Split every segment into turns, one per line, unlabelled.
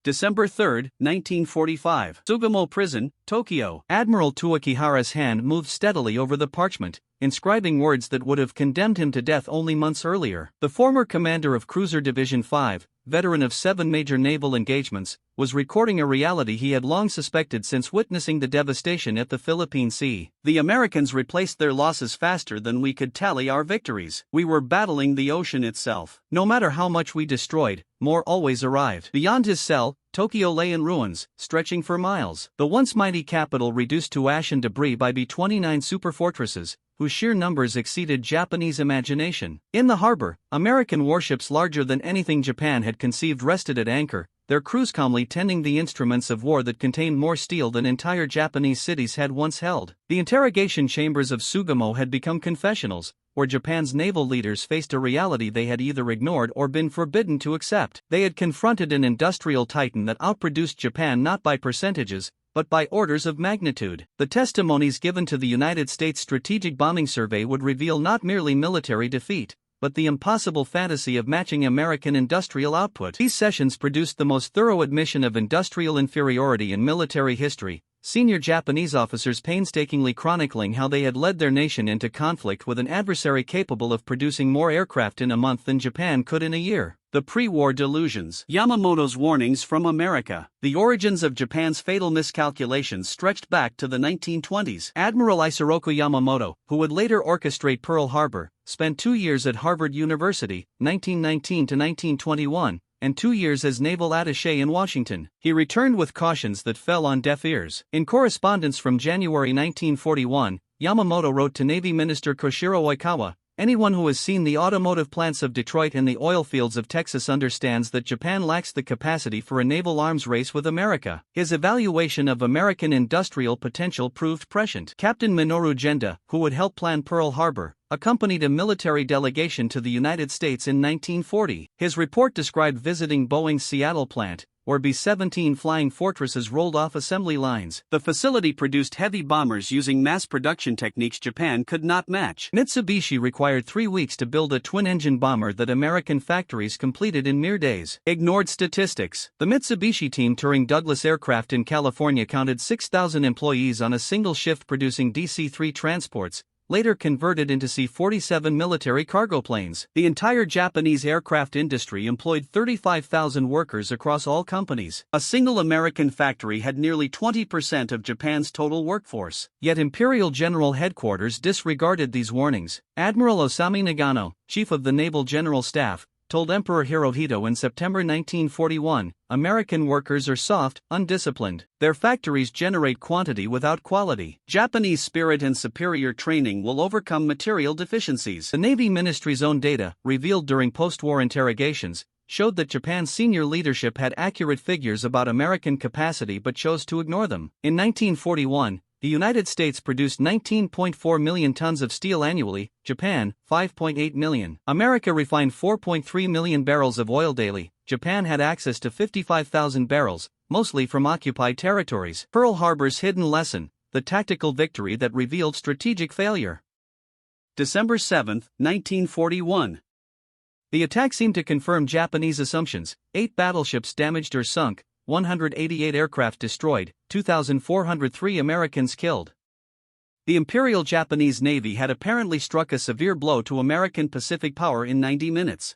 December 3, 1945. Sugamo Prison, Tokyo. Admiral Tuakihara's hand moved steadily over the parchment, inscribing words that would have condemned him to death only months earlier. The former commander of Cruiser Division 5, veteran of 7 major naval engagements, was recording a reality he had long suspected since witnessing the devastation at the Philippine Sea. The Americans replaced their losses faster than we could tally our victories. We were battling the ocean itself. No matter how much we destroyed, more always arrived. Beyond his cell, Tokyo lay in ruins, stretching for miles. The once mighty capital reduced to ash and debris by B-29 superfortresses, whose sheer numbers exceeded Japanese imagination. In the harbor, American warships larger than anything Japan had conceived rested at anchor, their crews calmly tending the instruments of war that contained more steel than entire Japanese cities had once held. The interrogation chambers of Sugamo had become confessionals, where Japan's naval leaders faced a reality they had either ignored or been forbidden to accept. They had confronted an industrial titan that outproduced Japan not by percentages, but by orders of magnitude. The testimonies given to the United States Strategic Bombing Survey would reveal not merely military defeat, but the impossible fantasy of matching American industrial output. These sessions produced the most thorough admission of industrial inferiority in military history, senior Japanese officers painstakingly chronicling how they had led their nation into conflict with an adversary capable of producing more aircraft in a month than Japan could in a year. The pre-war delusions. Yamamoto's warnings from America. The origins of Japan's fatal miscalculations stretched back to the 1920s. Admiral Isoroku Yamamoto, who would later orchestrate Pearl Harbor, spent 2 years at Harvard University, 1919 to 1921, and 2 years as naval attaché in Washington. He returned with cautions that fell on deaf ears. In correspondence from January 1941, Yamamoto wrote to Navy Minister Koshiro Oikawa, "Anyone who has seen the automotive plants of Detroit and the oil fields of Texas understands that Japan lacks the capacity for a naval arms race with America." His evaluation of American industrial potential proved prescient. Captain Minoru Genda, who would help plan Pearl Harbor, accompanied a military delegation to the United States in 1940. His report described visiting Boeing's Seattle plant, where B-17 flying fortresses rolled off assembly lines. The facility produced heavy bombers using mass production techniques Japan could not match. Mitsubishi required 3 weeks to build a twin-engine bomber that American factories completed in mere days. Ignored statistics. The Mitsubishi team touring Douglas Aircraft in California counted 6,000 employees on a single shift producing DC-3 transports, later converted into C-47 military cargo planes. The entire Japanese aircraft industry employed 35,000 workers across all companies. A single American factory had nearly 20% of Japan's total workforce. Yet Imperial General Headquarters disregarded these warnings. Admiral Osami Nagano, chief of the Naval General Staff, told Emperor Hirohito in September 1941, "American workers are soft, undisciplined. Their factories generate quantity without quality. Japanese spirit and superior training will overcome material deficiencies." The Navy Ministry's own data, revealed during post-war interrogations, showed that Japan's senior leadership had accurate figures about American capacity but chose to ignore them. In 1941, the United States produced 19.4 million tons of steel annually, Japan, 5.8 million. America refined 4.3 million barrels of oil daily, Japan had access to 55,000 barrels, mostly from occupied territories. Pearl Harbor's hidden lesson, the tactical victory that revealed strategic failure. December 7, 1941. The attack seemed to confirm Japanese assumptions: 8 battleships damaged or sunk, 188 aircraft destroyed, 2,403 Americans killed. The Imperial Japanese Navy had apparently struck a severe blow to American Pacific power in 90 minutes.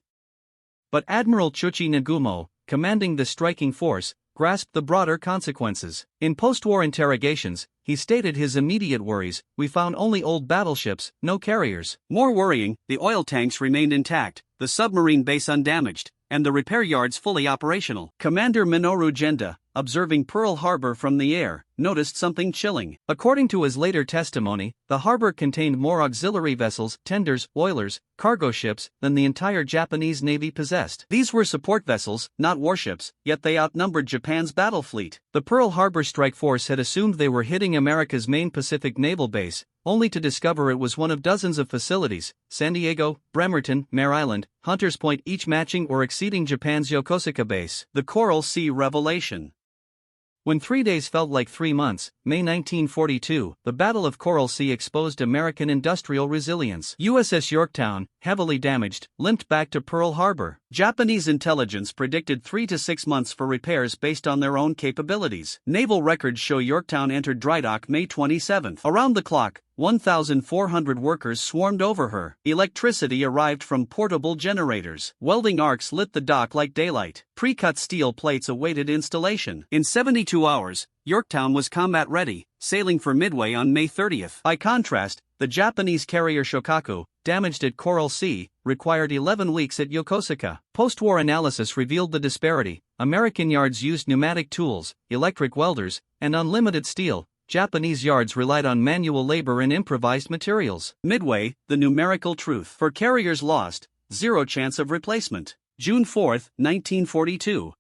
But Admiral Chuchi Nagumo, commanding the striking force, grasped the broader consequences. In post-war interrogations, he stated his immediate worries: "We found only old battleships, no carriers." More worrying, the oil tanks remained intact, the submarine base undamaged, and the repair yards fully operational. Commander Minoru Genda, observing Pearl Harbor from the air, noticed something chilling. According to his later testimony, the harbor contained more auxiliary vessels, tenders, oilers, cargo ships than the entire Japanese Navy possessed. These were support vessels, not warships, yet they outnumbered Japan's battle fleet. The Pearl Harbor strike force had assumed they were hitting America's main Pacific naval base, only to discover it was one of dozens of facilities, San Diego, Bremerton, Mare Island, Hunters Point, each matching or exceeding Japan's Yokosuka base. The Coral Sea Revelation. When 3 days felt like 3 months, May 1942, the Battle of Coral Sea exposed American industrial resilience. USS Yorktown, heavily damaged, limped back to Pearl Harbor. Japanese intelligence predicted 3 to 6 months for repairs based on their own capabilities. Naval records show Yorktown entered drydock May 27. Around the clock, 1,400 workers swarmed over her. Electricity arrived from portable generators. Welding arcs lit the dock like daylight. Pre-cut steel plates awaited installation. In 72 hours, Yorktown was combat-ready, sailing for Midway on May 30. By contrast, the Japanese carrier Shokaku, damaged at Coral Sea, required 11 weeks at Yokosuka. Post-war analysis revealed the disparity. American yards used pneumatic tools, electric welders, and unlimited steel. Japanese yards relied on manual labor and improvised materials. Midway, the numerical truth. For carriers lost, zero chance of replacement. June 4, 1942.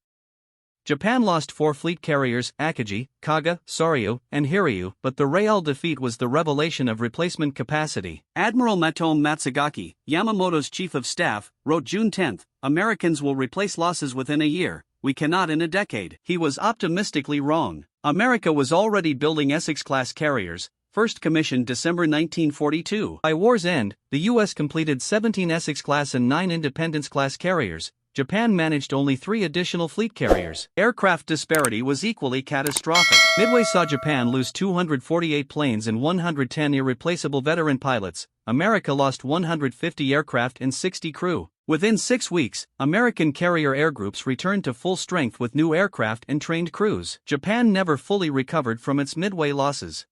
Japan lost 4 fleet carriers, Akagi, Kaga, Soryu, and Hiryu, but the real defeat was the revelation of replacement capacity. Admiral Matome Matsugaki, Yamamoto's chief of staff, wrote June 10, "Americans will replace losses within a year, we cannot in a decade." He was optimistically wrong. America was already building Essex-class carriers, first commissioned December 1942. By war's end, the U.S. completed 17 Essex-class and 9 Independence-class carriers. Japan managed only 3 additional fleet carriers. Aircraft disparity was equally catastrophic. Midway saw Japan lose 248 planes and 110 irreplaceable veteran pilots. America lost 150 aircraft and 60 crew. Within 6 weeks, American carrier air groups returned to full strength with new aircraft and trained crews. Japan never fully recovered from its Midway losses.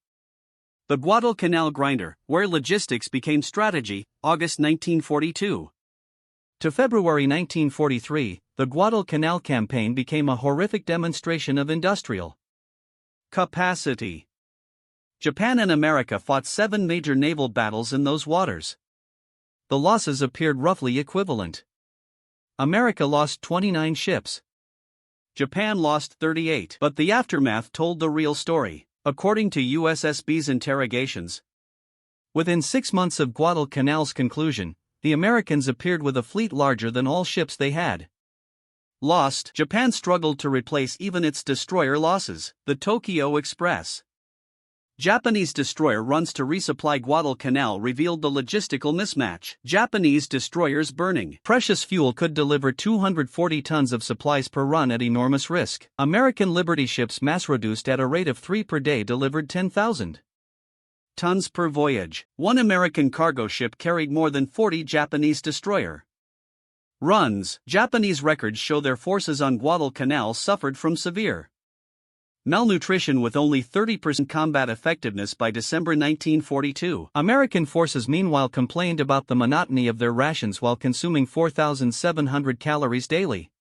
The Guadalcanal grinder, where logistics became strategy, August 1942. To February 1943, the Guadalcanal campaign became a horrific demonstration of industrial capacity. Japan and America fought 7 major naval battles in those waters. The losses appeared roughly equivalent. America lost 29 ships. Japan lost 38. But the aftermath told the real story. According to USSB's interrogations, within 6 months of Guadalcanal's conclusion, the Americans appeared with a fleet larger than all ships they had lost. Japan struggled to replace even its destroyer losses. The Tokyo Express, Japanese destroyer runs to resupply Guadalcanal revealed the logistical mismatch. Japanese destroyers burning precious fuel could deliver 240 tons of supplies per run at enormous risk. American Liberty ships mass-reduced at a rate of 3 per day delivered 10,000 tons per voyage. One American cargo ship carried more than 40 Japanese destroyer runs. Japanese records show their forces on Guadalcanal suffered from severe malnutrition with only 30% combat effectiveness by December 1942. American forces meanwhile complained about the monotony of their rations while consuming 4,700 calories daily.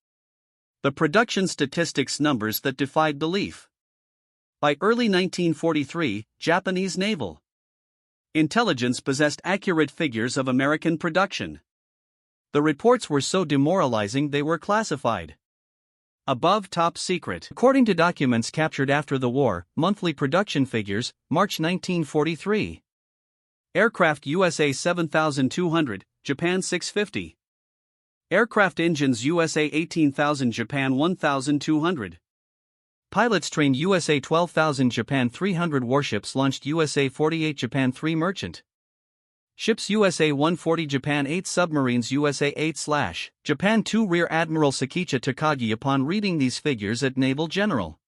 The production statistics numbers that defied belief. By early 1943, Japanese naval intelligence possessed accurate figures of American production. The reports were so demoralizing they were classified above top secret. According to documents captured after the war, monthly production figures, March 1943. Aircraft USA 7,200, Japan 650. Aircraft engines USA 18,000, Japan 1,200. Pilots trained USA 12,000, Japan 300. Warships launched USA 48, Japan 3 merchant ships USA 140, Japan 8 submarines USA 8/. Japan 2. Rear Admiral Sakichi Takagi. Upon reading these figures at Naval General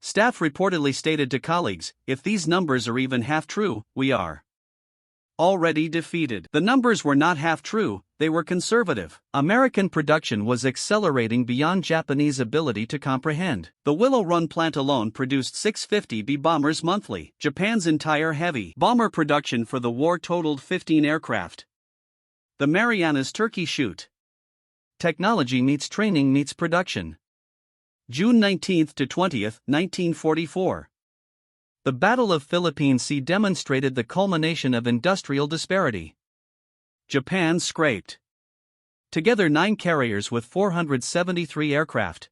Staff reportedly stated to colleagues, "If these numbers are even half true, we are already defeated." The numbers were not half true, they were conservative. American production was accelerating beyond Japanese ability to comprehend. The Willow Run plant alone produced 650B bombers monthly. Japan's entire heavy bomber production for the war totaled 15 aircraft. The Marianas Turkey shoot. Technology meets training meets production. June 19 to 20, 1944. The Battle of Philippine Sea demonstrated the culmination of industrial disparity. Japan scraped together 9 carriers with 473 aircraft.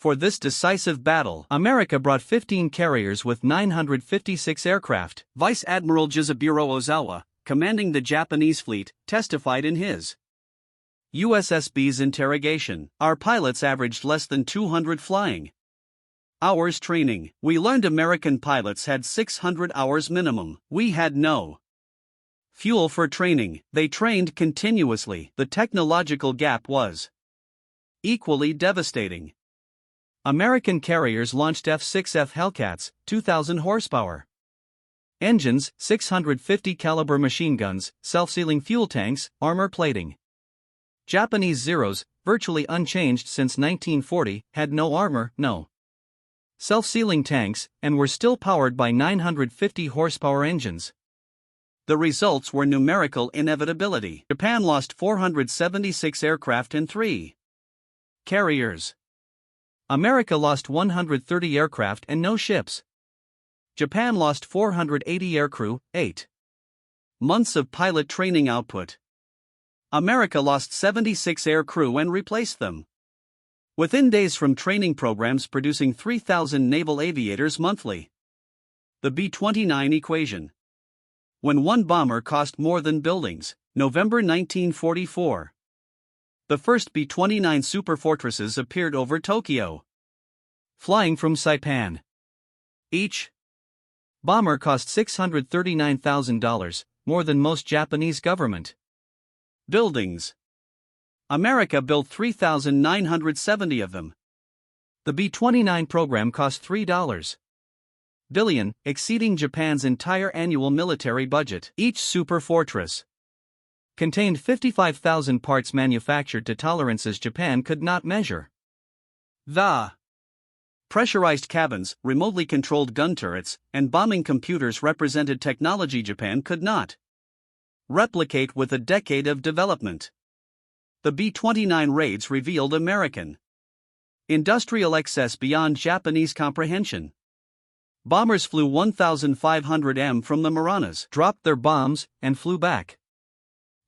For this decisive battle, America brought 15 carriers with 956 aircraft. Vice Admiral Jizaburo Ozawa, commanding the Japanese fleet, testified in his USSB's interrogation. "Our pilots averaged less than 200 flying Hours training. We learned American pilots had 600 hours minimum. We had no fuel for training. They trained continuously. The technological gap was equally devastating. American carriers launched F-6F Hellcats, 2,000 horsepower. Engines, 650 caliber machine guns, self-sealing fuel tanks, armor plating. Japanese Zeros, virtually unchanged since 1940, had no armor, no self-sealing tanks, and were still powered by 950 horsepower engines. The results were numerical inevitability. Japan lost 476 aircraft and 3 carriers. America lost 130 aircraft and no ships. Japan lost 480 aircrew, 8 months of pilot training output. America lost 76 aircrew and replaced them within days from training programs producing 3,000 naval aviators monthly. The B-29 equation. When one bomber cost more than buildings. November 1944. The first B-29 superfortresses appeared over Tokyo, flying from Saipan. Each bomber cost $639,000, more than most Japanese government buildings. America built 3,970 of them. The B-29 program cost $3 billion, exceeding Japan's entire annual military budget. Each super fortress contained 55,000 parts manufactured to tolerances Japan could not measure. The pressurized cabins, remotely controlled gun turrets, and bombing computers represented technology Japan could not replicate with a decade of development. The B-29 raids revealed American industrial excess beyond Japanese comprehension. Bombers flew 1,500 m from the Marianas, dropped their bombs, and flew back.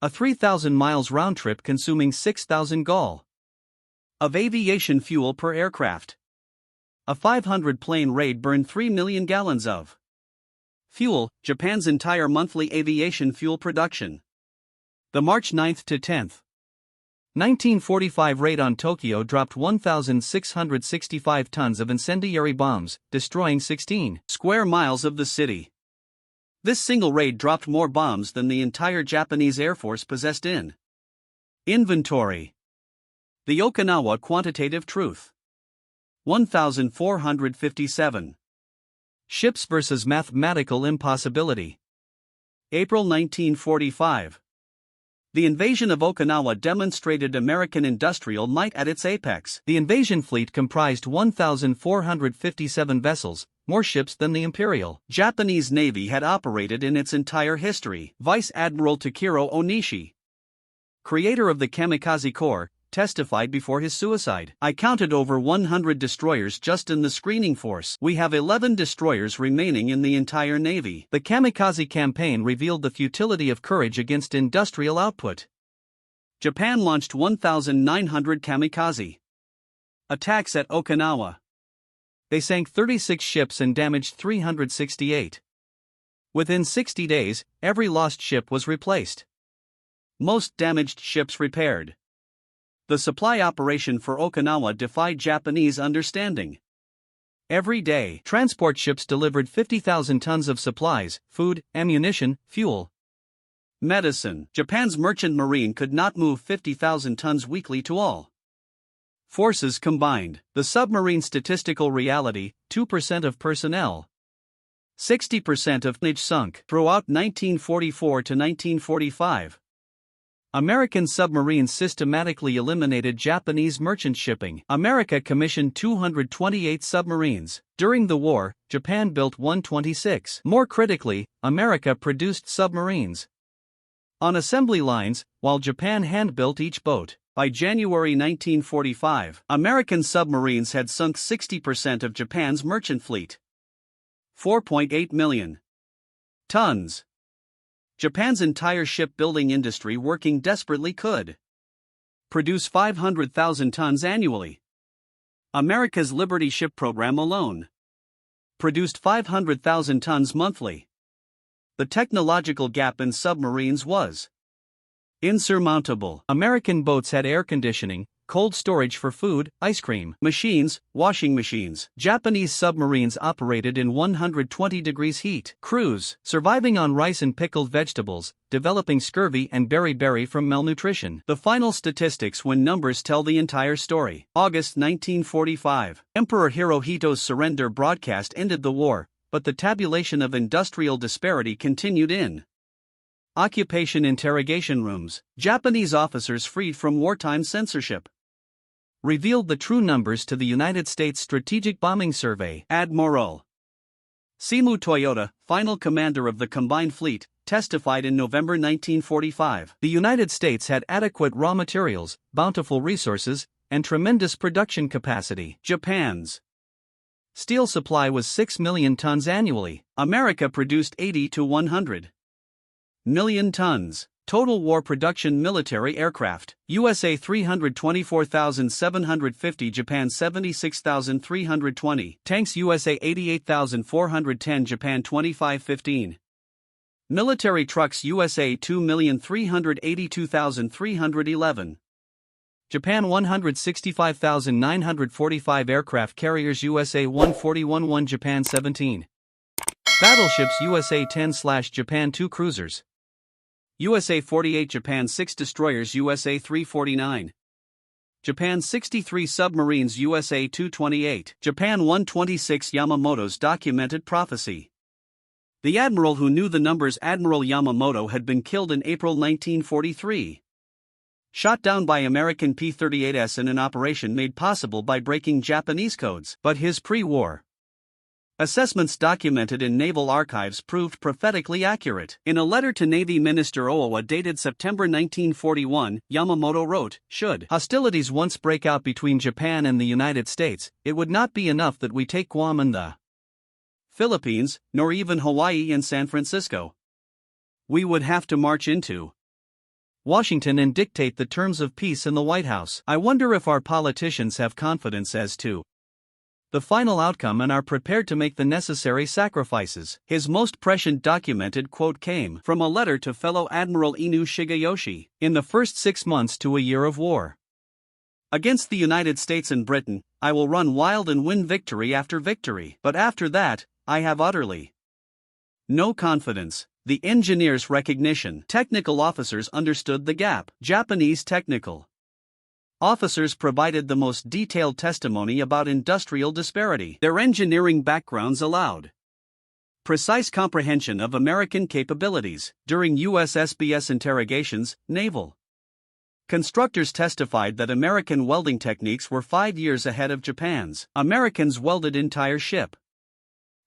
A 3,000 miles round trip consuming 6,000 gal of aviation fuel per aircraft. A 500 plane raid burned 3 million gallons of fuel, Japan's entire monthly aviation fuel production. The March 9 to 10, 1945 raid on Tokyo dropped 1,665 tons of incendiary bombs, destroying 16 square miles of the city. This single raid dropped more bombs than the entire Japanese Air Force possessed in inventory. The Okinawa Quantitative Truth. 1457. Ships versus mathematical impossibility. April 1945. The invasion of Okinawa demonstrated American industrial might at its apex. The invasion fleet comprised 1,457 vessels, more ships than the Imperial Japanese Navy had operated in its entire history. Vice Admiral Takiro Onishi, creator of the Kamikaze Corps, testified before his suicide. I counted over 100 destroyers just in the screening force. We have 11 destroyers remaining in the entire Navy. The Kamikaze campaign revealed the futility of courage against industrial output. Japan launched 1,900 kamikaze attacks at Okinawa. They sank 36 ships and damaged 368. Within 60 days, every lost ship was replaced. Most damaged ships repaired. The supply operation for Okinawa defied Japanese understanding. Every day, transport ships delivered 50,000 tons of supplies, food, ammunition, fuel, medicine. Japan's merchant marine could not move 50,000 tons weekly to all forces combined. The submarine statistical reality, 2% of personnel, 60% of tonnage sunk. Throughout 1944 to 1945. American submarines systematically eliminated Japanese merchant shipping. America commissioned 228 submarines. During the war, Japan built 126. More critically, America produced submarines on assembly lines, while Japan hand-built each boat. By January 1945, American submarines had sunk 60% of Japan's merchant fleet. 4.8 million tons. Japan's entire shipbuilding industry working desperately could produce 500,000 tons annually. America's Liberty ship program alone produced 500,000 tons monthly. The technological gap in submarines was insurmountable. American boats had air conditioning, cold storage for food, ice cream, machines, washing machines. Japanese submarines operated in 120 degrees heat. Crews, surviving on rice and pickled vegetables, developing scurvy and beriberi from malnutrition. The final statistics when numbers tell the entire story. August 1945. Emperor Hirohito's surrender broadcast ended the war, but the tabulation of industrial disparity continued in occupation interrogation rooms. Japanese officers freed from wartime censorship revealed the true numbers to the United States Strategic Bombing Survey. Admiral Seimu Toyota, final commander of the combined fleet, testified in November 1945. The United States had adequate raw materials, bountiful resources, and tremendous production capacity. Japan's steel supply was 6 million tons annually. America produced 80 to 100 million tons. Total war production military aircraft: USA 324,750, Japan 76,320. Tanks USA 88,410, Japan 2515. Military trucks USA 2,382,311. Japan 165,945. Aircraft carriers USA 141, Japan 17. Battleships USA 10/Japan 2 cruisers. USA 48, Japan 6 destroyers, USA 349. Japan 63 submarines, USA 228. Japan 126. Yamamoto's documented prophecy. The admiral who knew the numbers, Admiral Yamamoto, had been killed in April 1943. Shot down by American P-38s in an operation made possible by breaking Japanese codes. But his pre-war assessments documented in naval archives proved prophetically accurate. In a letter to Navy Minister Owa dated September 1941, Yamamoto wrote, "Should hostilities once break out between Japan and the United States, it would not be enough that we take Guam and the Philippines, nor even Hawaii and San Francisco. We would have to march into Washington and dictate the terms of peace in the White House. I wonder if our politicians have confidence as to the final outcome and are prepared to make the necessary sacrifices." His most prescient documented quote came from a letter to fellow Admiral Inu Shigeyoshi. "In the first 6 months to a year of war against the United States and Britain, I will run wild and win victory after victory. But after that, I have utterly no confidence." The engineers' recognition. Technical officers understood the gap. Japanese technical officers provided the most detailed testimony about industrial disparity. Their engineering backgrounds allowed precise comprehension of American capabilities. During USSBS interrogations, naval constructors testified that American welding techniques were 5 years ahead of Japan's. Americans welded entire ship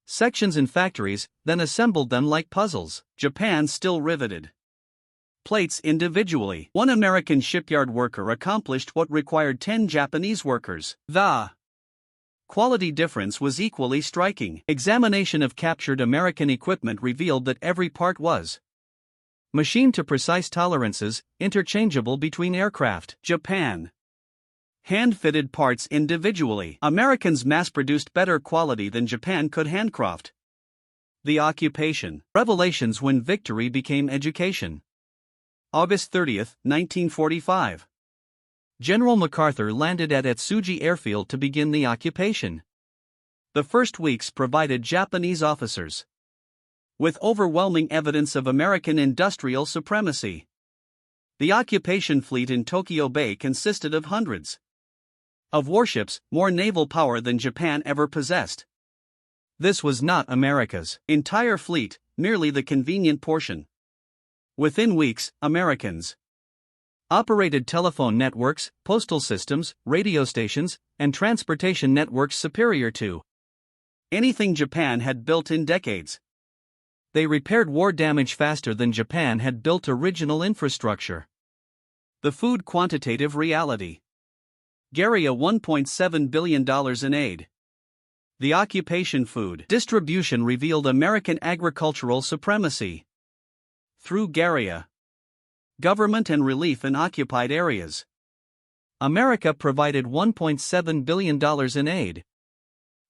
sections in factories, then assembled them like puzzles. Japan still riveted plates individually. One American shipyard worker accomplished what required 10 Japanese workers. The quality difference was equally striking. Examination of captured American equipment revealed that every part was machined to precise tolerances, interchangeable between aircraft. Japan hand-fitted parts individually. Americans mass-produced better quality than Japan could handcraft. The occupation. Revelations when victory became education. August 30, 1945. General MacArthur landed at Atsugi Airfield to begin the occupation. The first weeks provided Japanese officers with overwhelming evidence of American industrial supremacy. The occupation fleet in Tokyo Bay consisted of hundreds of warships, more naval power than Japan ever possessed. This was not America's entire fleet, merely the convenient portion. Within weeks, Americans operated telephone networks, postal systems, radio stations, and transportation networks superior to anything Japan had built in decades. They repaired war damage faster than Japan had built original infrastructure. The food quantitative reality. Garia $1.7 billion in aid. The occupation food distribution revealed American agricultural supremacy. Through Garia, government and relief in occupied areas, America provided $1.7 billion in aid,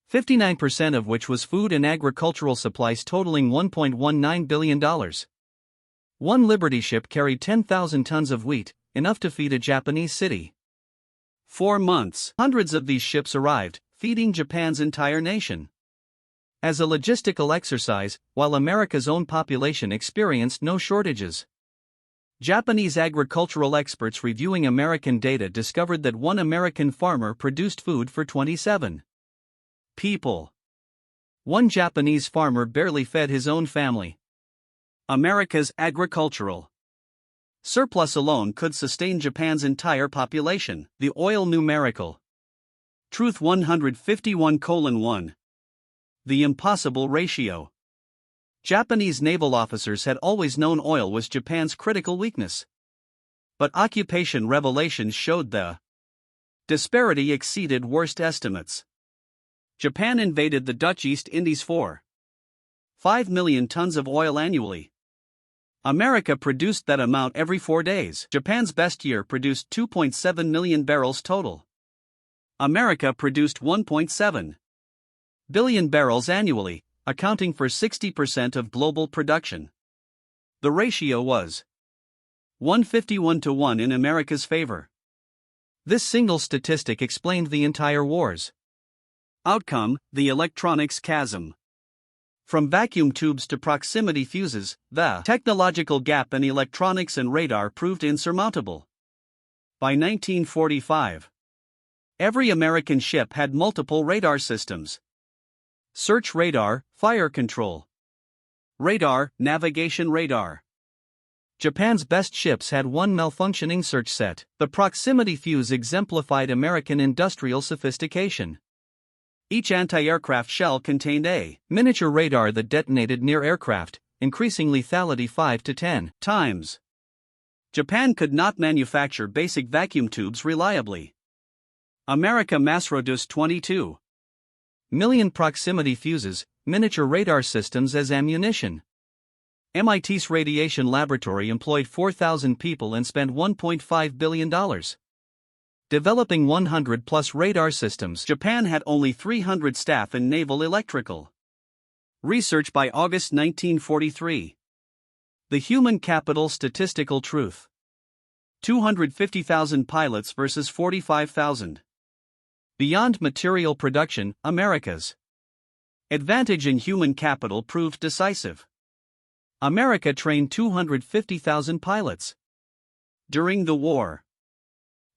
59% of which was food and agricultural supplies totaling $1.19 billion. One Liberty ship carried 10,000 tons of wheat, enough to feed a Japanese city. 4 months. Hundreds of these ships arrived, feeding Japan's entire nation. As a logistical exercise, while America's own population experienced no shortages. Japanese agricultural experts reviewing American data discovered that one American farmer produced food for 27 people. One Japanese farmer barely fed his own family. America's agricultural surplus alone could sustain Japan's entire population. The oil numerical truth 151:1. The impossible ratio. Japanese naval officers had always known oil was Japan's critical weakness. But occupation revelations showed the disparity exceeded worst estimates. Japan invaded the Dutch East Indies for 5 million tons of oil annually. America produced that amount every 4 days. Japan's best year produced 2.7 million barrels total. America produced 1.7 billion barrels annually, accounting for 60% of global production. The ratio was 151:1 in America's favor. This single statistic explained the entire war's outcome, the electronics chasm. From vacuum tubes to proximity fuses, the technological gap in electronics and radar proved insurmountable. By 1945, every American ship had multiple radar systems. Search radar, fire control radar, navigation radar. Japan's best ships had one malfunctioning search set. The proximity fuse exemplified American industrial sophistication. Each anti-aircraft shell contained a miniature radar that detonated near aircraft, increasing lethality 5 to 10 times. Japan could not manufacture basic vacuum tubes reliably. America mass-produced 22 million proximity fuses, miniature radar systems as ammunition. MIT's radiation laboratory employed 4,000 people and spent $1.5 billion. Developing 100-plus radar systems, Japan had only 300 staff in naval electrical research by August 1943. The human capital statistical truth. 250,000 pilots versus 45,000. Beyond material production, America's advantage in human capital proved decisive. America trained 250,000 pilots. During the war,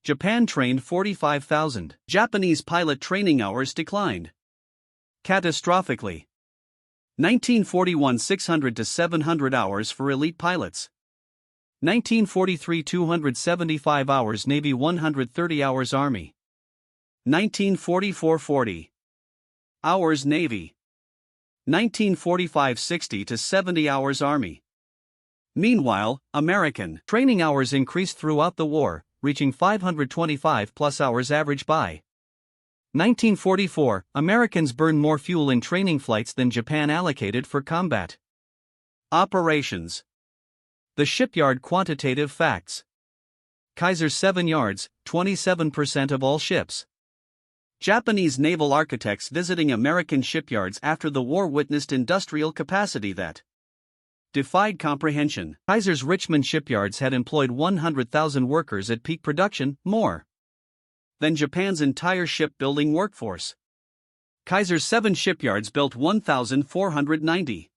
Japan trained 45,000. Japanese pilot training hours declined catastrophically. 1941 600 to 700 hours for elite pilots. 1943 275 hours Navy 130 hours Army. 1944 40 hours Navy. 1945 60 to 70 hours Army. Meanwhile, American training hours increased throughout the war, reaching 525-plus hours average by 1944. Americans burned more fuel in training flights than Japan allocated for combat operations. The shipyard quantitative facts. Kaiser's 7 yards, 27% of all ships. Japanese naval architects visiting American shipyards after the war witnessed industrial capacity that defied comprehension. Kaiser's Richmond shipyards had employed 100,000 workers at peak production, more than Japan's entire shipbuilding workforce. Kaiser's 7 shipyards built 1,490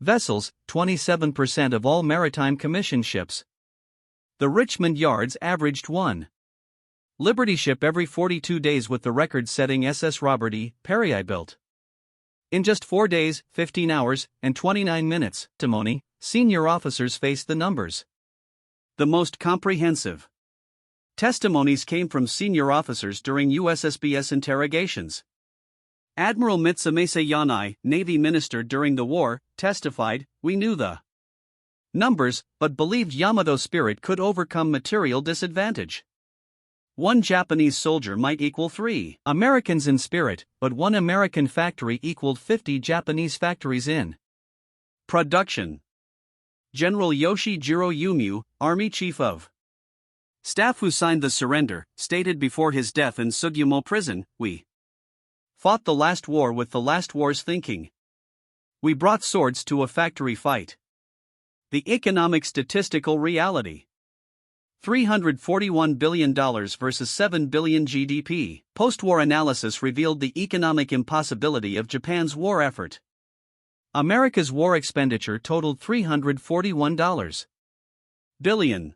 vessels, 27% of all maritime commission ships. The Richmond yards averaged 1 Liberty ship every 42 days, with the record-setting SS Robert E. Perry built in just 4 days, 15 hours, and 29 minutes. Testimony, senior officers faced the numbers. The most comprehensive testimonies came from senior officers during USSBS interrogations. Admiral Mitsumasa Yanai, Navy Minister during the war, testified, "We knew the numbers, but believed Yamato's spirit could overcome material disadvantage. 1 Japanese soldier might equal 3 Americans in spirit, but 1 American factory equaled 50 Japanese factories in production." General Yoshijiro Yumyu, Army Chief of Staff who signed the surrender, stated before his death in Sugamo prison, "We fought the last war with the last war's thinking. We brought swords to a factory fight." The economic statistical reality. $341 billion versus $7 billion GDP. Post-war analysis revealed the economic impossibility of Japan's war effort. America's war expenditure totaled $341 billion.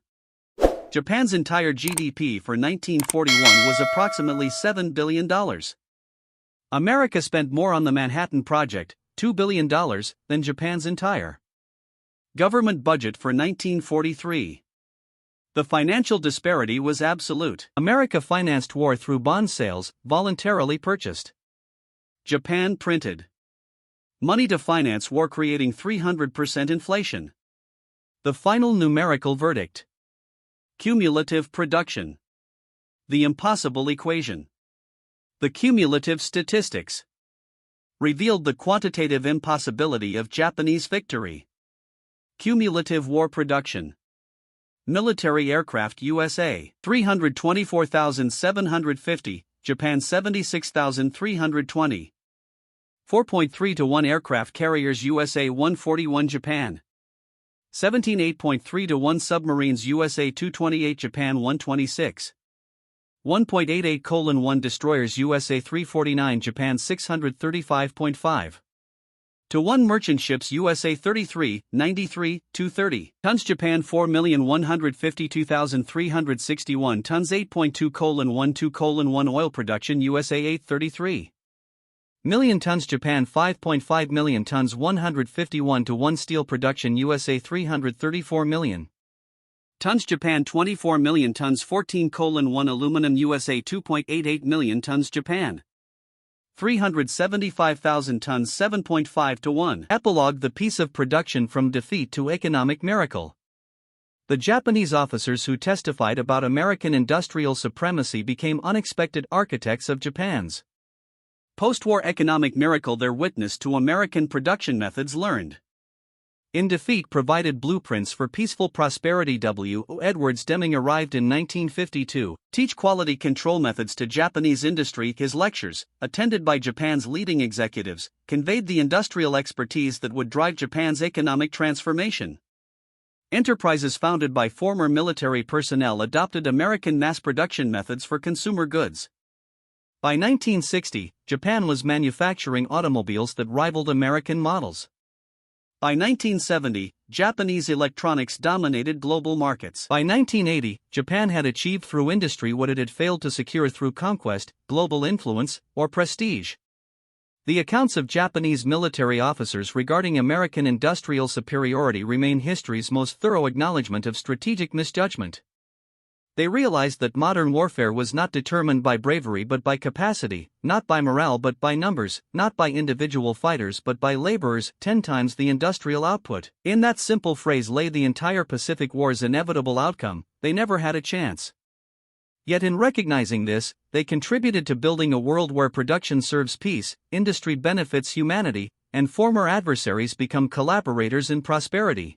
Japan's entire GDP for 1941 was approximately $7 billion. America spent more on the Manhattan Project, $2 billion, than Japan's entire government budget for 1943. The financial disparity was absolute. America financed war through bond sales, voluntarily purchased. Japan printed money to finance war, creating 300% inflation. The final numerical verdict: cumulative production. The impossible equation. The cumulative statistics revealed the quantitative impossibility of Japanese victory. Cumulative war production. Military aircraft: USA 324,750, Japan 76,320. 4.3 to 1 aircraft carriers: USA 141, Japan 17.8.3 to 1 submarines: USA 228, Japan 126. 1.88:1 destroyers: USA 349, Japan 635.5 to 1 merchant ships: USA 33, 93, 230 tons, Japan 4,152,361 tons. 8.2:1 oil production: USA 833 million tons, Japan 5.5 million tons. 151 to 1 steel production: USA 334 million tons, Japan 24 million tons. 14:1 aluminum: USA 2.88 million tons, Japan 375,000 tons. 7.5 to 1. Epilogue: the piece of production from defeat to economic miracle. The Japanese officers who testified about American industrial supremacy became unexpected architects of Japan's post-war economic miracle. Their witness to American production methods learned in defeat provided blueprints for peaceful prosperity. W. Edwards Deming arrived in 1952, teach quality control methods to Japanese industry. His lectures, attended by Japan's leading executives, conveyed the industrial expertise that would drive Japan's economic transformation. Enterprises founded by former military personnel adopted American mass production methods for consumer goods. By 1960, Japan was manufacturing automobiles that rivaled American models. By 1970, Japanese electronics dominated global markets. By 1980, Japan had achieved through industry what it had failed to secure through conquest, global influence, or prestige. The accounts of Japanese military officers regarding American industrial superiority remain history's most thorough acknowledgement of strategic misjudgment. They realized that modern warfare was not determined by bravery but by capacity, not by morale but by numbers, not by individual fighters but by laborers, 10 times the industrial output. In that simple phrase lay the entire Pacific War's inevitable outcome: they never had a chance. Yet in recognizing this, they contributed to building a world where production serves peace, industry benefits humanity, and former adversaries become collaborators in prosperity.